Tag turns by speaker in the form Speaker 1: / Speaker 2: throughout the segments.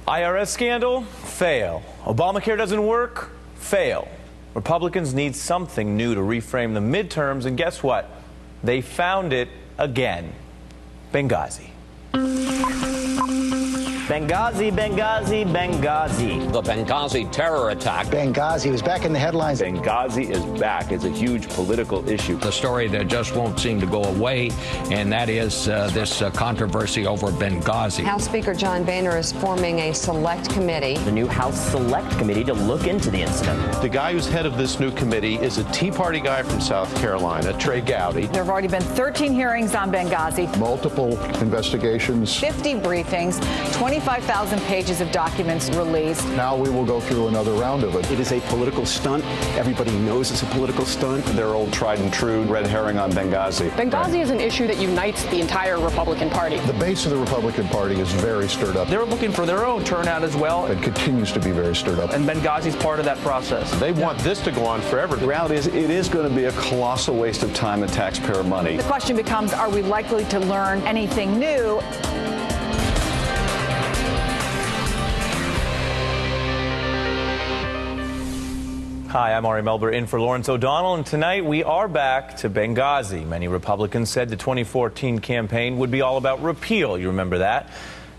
Speaker 1: IRS scandal? Fail. Obamacare doesn't work? Fail. Republicans need something new to reframe the midterms, and guess what? They found it again. Benghazi.
Speaker 2: Benghazi, Benghazi, Benghazi.
Speaker 3: The Benghazi terror attack.
Speaker 4: Benghazi was back in the headlines.
Speaker 5: Benghazi is back. It's a huge political issue.
Speaker 3: The story that just won't seem to go away, and that is this controversy over Benghazi.
Speaker 6: House Speaker John Boehner is forming a select committee.
Speaker 2: The new House Select Committee to look into the incident.
Speaker 7: The guy who's head of this new committee is a Tea Party guy from South Carolina, Trey Gowdy.
Speaker 8: There have already been 13 hearings on Benghazi.
Speaker 9: Multiple investigations.
Speaker 8: 50 briefings, 25,000 pages of documents released.
Speaker 9: Now we will go through another round of it.
Speaker 10: It is a political stunt. Everybody knows it's a political stunt.
Speaker 5: Their old tried and true red herring on Benghazi.
Speaker 11: Benghazi is an issue that unites the entire Republican Party.
Speaker 9: The base of the Republican Party is very stirred up.
Speaker 12: They're looking for their own turnout as well.
Speaker 9: It continues to be very stirred up.
Speaker 12: And Benghazi's part of that process.
Speaker 7: They want this to go on forever.
Speaker 5: The reality is it is going to be a colossal waste of time and taxpayer money.
Speaker 8: The question becomes, are we likely to learn anything new?
Speaker 1: Hi, I'm Ari Melber in for Lawrence O'Donnell, and tonight we are back to Benghazi. Many Republicans said the 2014 campaign would be all about repeal. You remember that?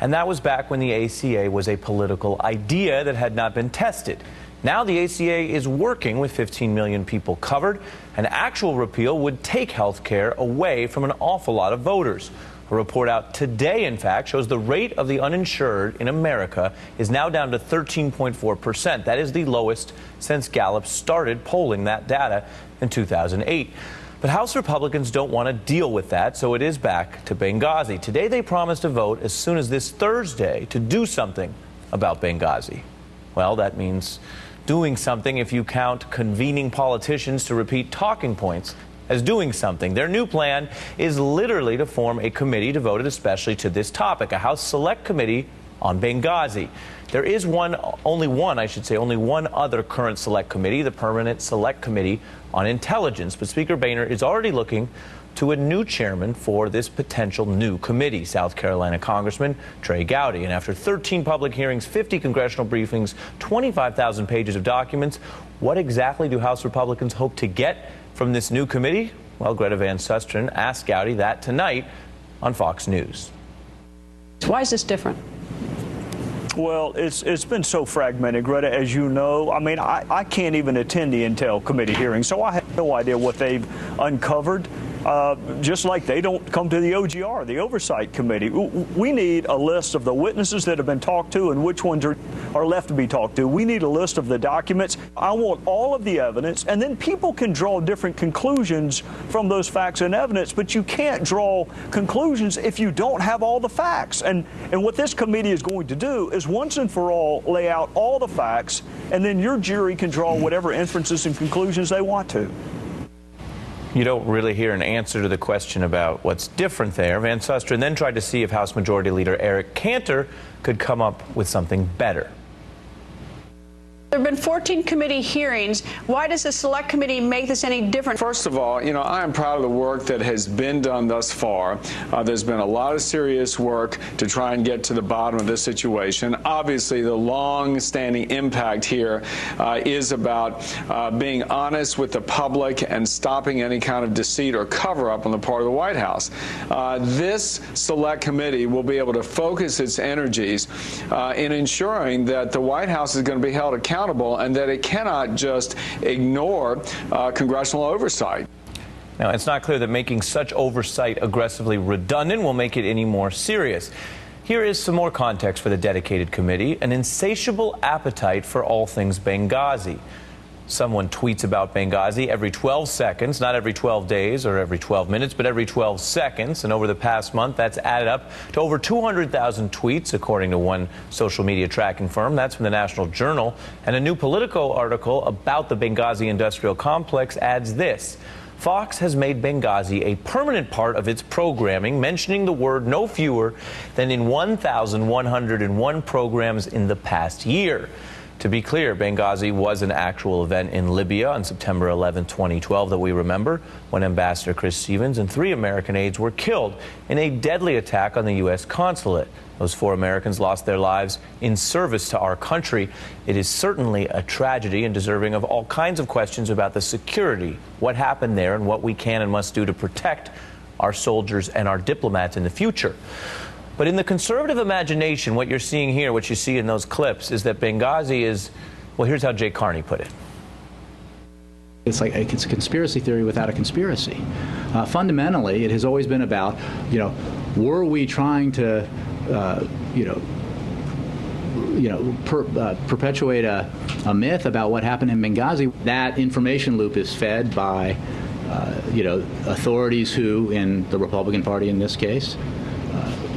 Speaker 1: And that was back when the ACA was a political idea that had not been tested. Now the ACA is working with 15 million people covered. An actual repeal would take health care away from an awful lot of voters. A report out today, in fact, shows the rate of the uninsured in America is now down to 13.4%. That is the lowest since Gallup started polling that data in 2008. But House Republicans don't want to deal with that, so it is back to Benghazi. Today they promised to vote as soon as this Thursday to do something about Benghazi. Well, that means doing something if you count convening politicians to repeat talking points as doing something. Their new plan is literally to form a committee devoted especially to this topic, a House Select Committee on Benghazi. There is only one other current Select Committee, the Permanent Select Committee on Intelligence. But Speaker Boehner is already looking to a new chairman for this potential new committee, South Carolina Congressman Trey Gowdy. And after 13 public hearings, 50 congressional briefings, 25,000 pages of documents, what exactly do House Republicans hope to get from this new committee? Well, Greta Van Susteren asked Gowdy that tonight on Fox News.
Speaker 11: Why is this different?
Speaker 13: Well, it's been so fragmented, Greta, as you know. I mean, I can't even attend the Intel committee hearing, so I have no idea what they've uncovered. Just like they don't come to the OGR, the Oversight Committee. We need a list of the witnesses that have been talked to and which ones are left to be talked to. We need a list of the documents. I want all of the evidence, and then people can draw different conclusions from those facts and evidence, but you can't draw conclusions if you don't have all the facts. And what this committee is going to do is once and for all lay out all the facts, and then your jury can draw whatever inferences and conclusions they want to.
Speaker 1: You don't really hear an answer to the question about what's different there. Van Susteren then tried to see if House Majority Leader Eric Cantor could come up with something better.
Speaker 11: There have been 14 committee hearings. Why does the Select Committee make this any different?
Speaker 14: First of all, I am proud of the work that has been done thus far. There's been a lot of serious work to try and get to the bottom of this situation. Obviously, the long-standing impact here is about being honest with the public and stopping any kind of deceit or cover-up on the part of the White House. This Select Committee will be able to focus its energies in ensuring that the White House is going to be held accountable and that it cannot just ignore congressional oversight.
Speaker 1: Now, it's not clear that making such oversight aggressively redundant will make it any more serious. Here is some more context for the dedicated committee: an insatiable appetite for all things Benghazi. Someone tweets about Benghazi every 12 seconds, not every 12 days or every 12 minutes, but every 12 seconds. And over the past month, that's added up to over 200,000 tweets, according to one social media tracking firm. That's from the National Journal. And a new Politico article about the Benghazi industrial complex adds this: Fox has made Benghazi a permanent part of its programming, mentioning the word no fewer than in 1,101 programs in the past year. To be clear, Benghazi was an actual event in Libya on September 11, 2012 that we remember, when Ambassador Chris Stevens and 3 American aides were killed in a deadly attack on the U.S. consulate. Those 4 Americans lost their lives in service to our country. It is certainly a tragedy and deserving of all kinds of questions about the security, what happened there, and what we can and must do to protect our soldiers and our diplomats in the future. But in the conservative imagination, what you're seeing here, what you see in those clips, is that Benghazi is, well, here's how Jay Carney put it.
Speaker 15: It's like it's a conspiracy theory without a conspiracy. Fundamentally, it has always been about, were we trying to, perpetuate a myth about what happened in Benghazi? That information loop is fed by, authorities who, in the Republican Party in this case,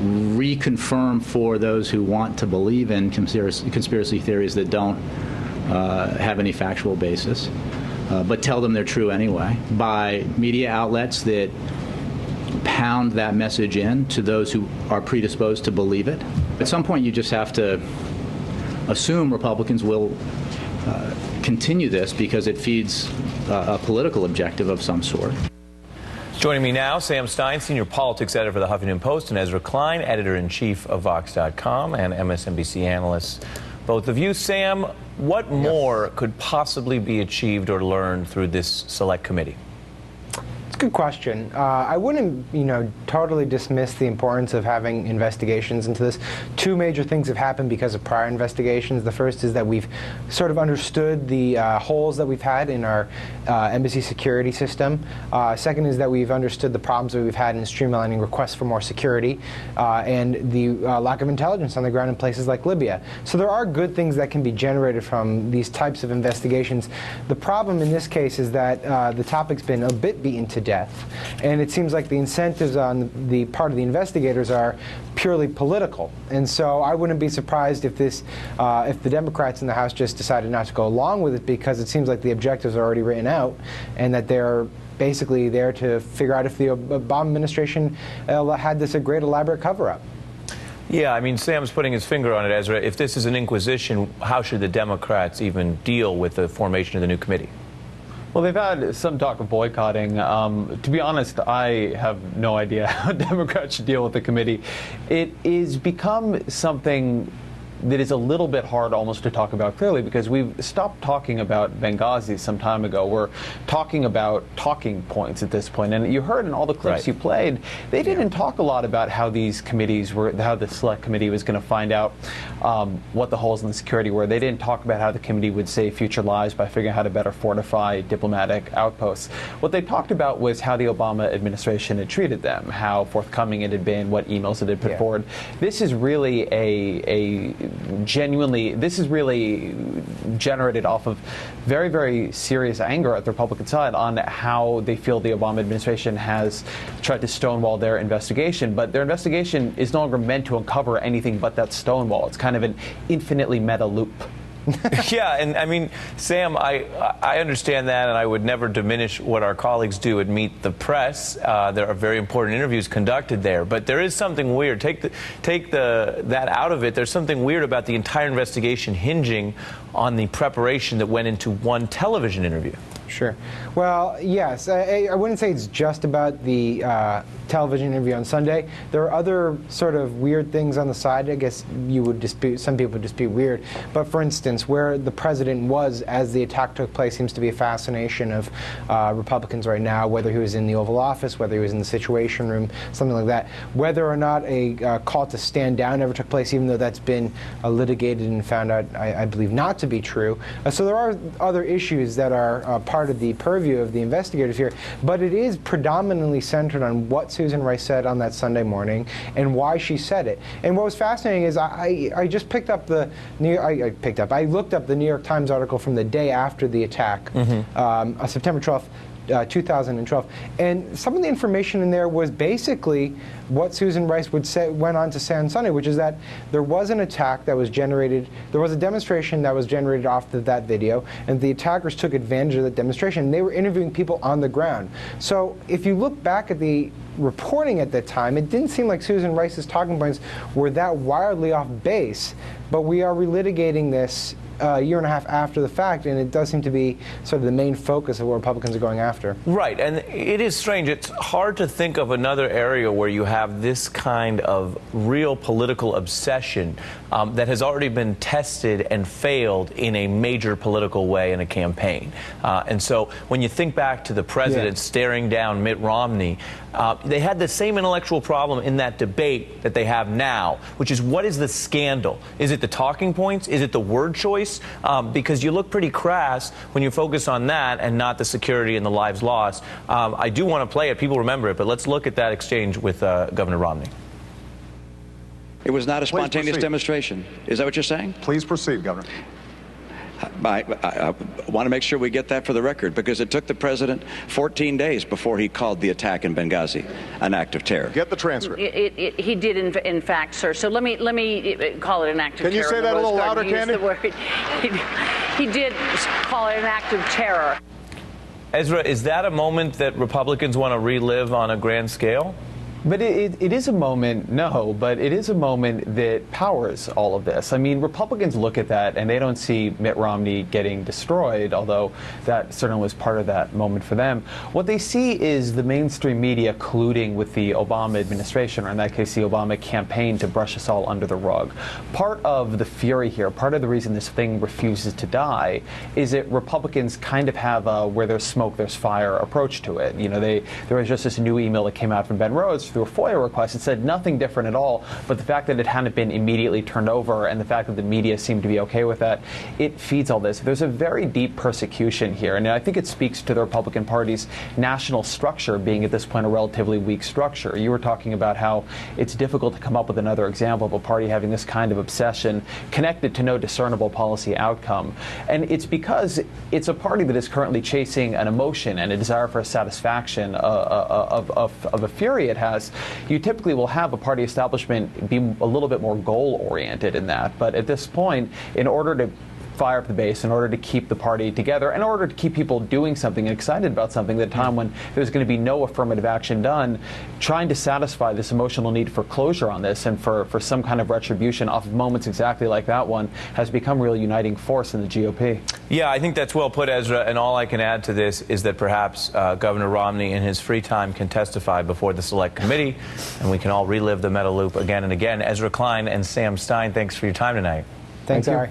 Speaker 15: reconfirm for those who want to believe in conspiracy theories that don't have any factual basis, but tell them they're true anyway, by media outlets that pound that message in to those who are predisposed to believe it. At some point, you just have to assume Republicans will continue this because it feeds a political objective of some sort.
Speaker 1: Joining me now, Sam Stein, senior politics editor for the Huffington Post, and Ezra Klein, editor-in-chief of Vox.com and MSNBC analyst. Both of you. Sam, what more could possibly be achieved or learned through this select committee?
Speaker 16: Good question. I wouldn't, totally dismiss the importance of having investigations into this. 2 major things have happened because of prior investigations. The first is that we've sort of understood the holes that we've had in our embassy security system. Second is that we've understood the problems that we've had in streamlining requests for more security and the lack of intelligence on the ground in places like Libya. So there are good things that can be generated from these types of investigations. The problem in this case is that the topic's been a bit beaten to death. And it seems like the incentives on the part of the investigators are purely political. And so I wouldn't be surprised if if the Democrats in the House just decided not to go along with it, because it seems like the objectives are already written out and that they're basically there to figure out if the Obama administration had this a great elaborate cover-up.
Speaker 1: Yeah, I mean, Sam's putting his finger on it, Ezra. If this is an inquisition, how should the Democrats even deal with the formation of the new committee?
Speaker 17: Well, they've had some talk of boycotting. To be honest, I have no idea how Democrats should deal with the committee. It is become something that is a little bit hard almost to talk about clearly, because we've stopped talking about Benghazi some time ago. We're talking about talking points at this point. And you heard in all the clips you played, they didn't talk a lot about how these committees were, how the select committee was going to find out what the holes in the security were. They didn't talk about how the committee would save future lives by figuring out how to better fortify diplomatic outposts. What they talked about was how the Obama administration had treated them, how forthcoming it had been, what emails it had put forward. This is really this is really generated off of very, very serious anger at the Republican side on how they feel the Obama administration has tried to stonewall their investigation. But their investigation is no longer meant to uncover anything but that stonewall. It's kind of an infinitely meta loop.
Speaker 1: Yeah, and I mean, Sam, I understand that, and I would never diminish what our colleagues do at Meet the Press. There are very important interviews conducted there, but there is something weird. Take that out of it. There's something weird about the entire investigation hinging on the preparation that went into one television interview.
Speaker 16: Sure. Well, yes. I wouldn't say it's just about the television interview on Sunday. There are other sort of weird things on the side. I guess you would dispute, some people would dispute weird. But for instance, where the president was as the attack took place seems to be a fascination of Republicans right now, whether he was in the Oval Office, whether he was in the Situation Room, something like that. Whether or not a call to stand down ever took place, even though that's been litigated and found out, I believe, not to be true. So there are other issues that are part of the purview of the investigators here, but it is predominantly centered on what Susan Rice said on that Sunday morning and why she said it. And what was fascinating is I just picked up the I looked up the New York Times article from the day after the attack, September 12th. 2012, and some of the information in there was basically what Susan Rice went on to say on Sunday, which is that there was an attack that was generated, there was a demonstration that was generated off of that video, and the attackers took advantage of that demonstration. They were interviewing people on the ground. So if you look back at the reporting at that time, it didn't seem like Susan Rice's talking points were that wildly off base, but we are relitigating this a year and a half after the fact, and it does seem to be sort of the main focus of what Republicans are going after.
Speaker 1: Right, and it is strange. It's hard to think of another area where you have this kind of real political obsession that has already been tested and failed in a major political way in a campaign. And so when you think back to the president staring down Mitt Romney, they had the same intellectual problem in that debate that they have now, which is, what is the scandal? Is it the talking points? Is it the word choice? Because you look pretty crass when you focus on that and not the security and the lives lost. I do want to play it. People remember it, but let's look at that exchange with Governor Romney.
Speaker 18: It was not a spontaneous demonstration. Is that what you're saying?
Speaker 19: Please proceed, Governor.
Speaker 18: I want to make sure we get that for the record, because it took the president 14 days before he called the attack in Benghazi an act of terror.
Speaker 19: Get the transcript.
Speaker 20: He did, in fact, sir. So let me call it an act of terror.
Speaker 19: Can you say that a little louder, Candy?
Speaker 20: He did call it an act of terror.
Speaker 1: Ezra, is that a moment that Republicans want to relive on a grand scale?
Speaker 17: But it is a moment, no, but it is a moment that powers all of this. I mean, Republicans look at that and they don't see Mitt Romney getting destroyed, although that certainly was part of that moment for them. What they see is the mainstream media colluding with the Obama administration, or in that case, the Obama campaign, to brush us all under the rug. Part of the fury here, part of the reason this thing refuses to die, is that Republicans kind of have a where there's smoke, there's fire approach to it. You know, there was just this new email that came out from Ben Rhodes through a FOIA request. It said nothing different at all, but the fact that it hadn't been immediately turned over and the fact that the media seemed to be okay with that, it feeds all this. There's a very deep persecution here, and I think it speaks to the Republican Party's national structure being at this point a relatively weak structure. You were talking about how it's difficult to come up with another example of a party having this kind of obsession connected to no discernible policy outcome. And it's because it's a party that is currently chasing an emotion and a desire for a satisfaction of a fury it has. You typically will have a party establishment be a little bit more goal-oriented in that. But at this point, in order to fire up the base, in order to keep the party together, in order to keep people doing something and excited about something at a time when there's going to be no affirmative action done, trying to satisfy this emotional need for closure on this and for some kind of retribution off of moments exactly like that one has become a real uniting force in the GOP.
Speaker 1: Yeah, I think that's well put, Ezra, and all I can add to this is that perhaps Governor Romney in his free time can testify before the Select Committee, and we can all relive the Meta Loop again and again. Ezra Klein and Sam Stein, thanks for your time tonight.
Speaker 16: Thanks, Ari.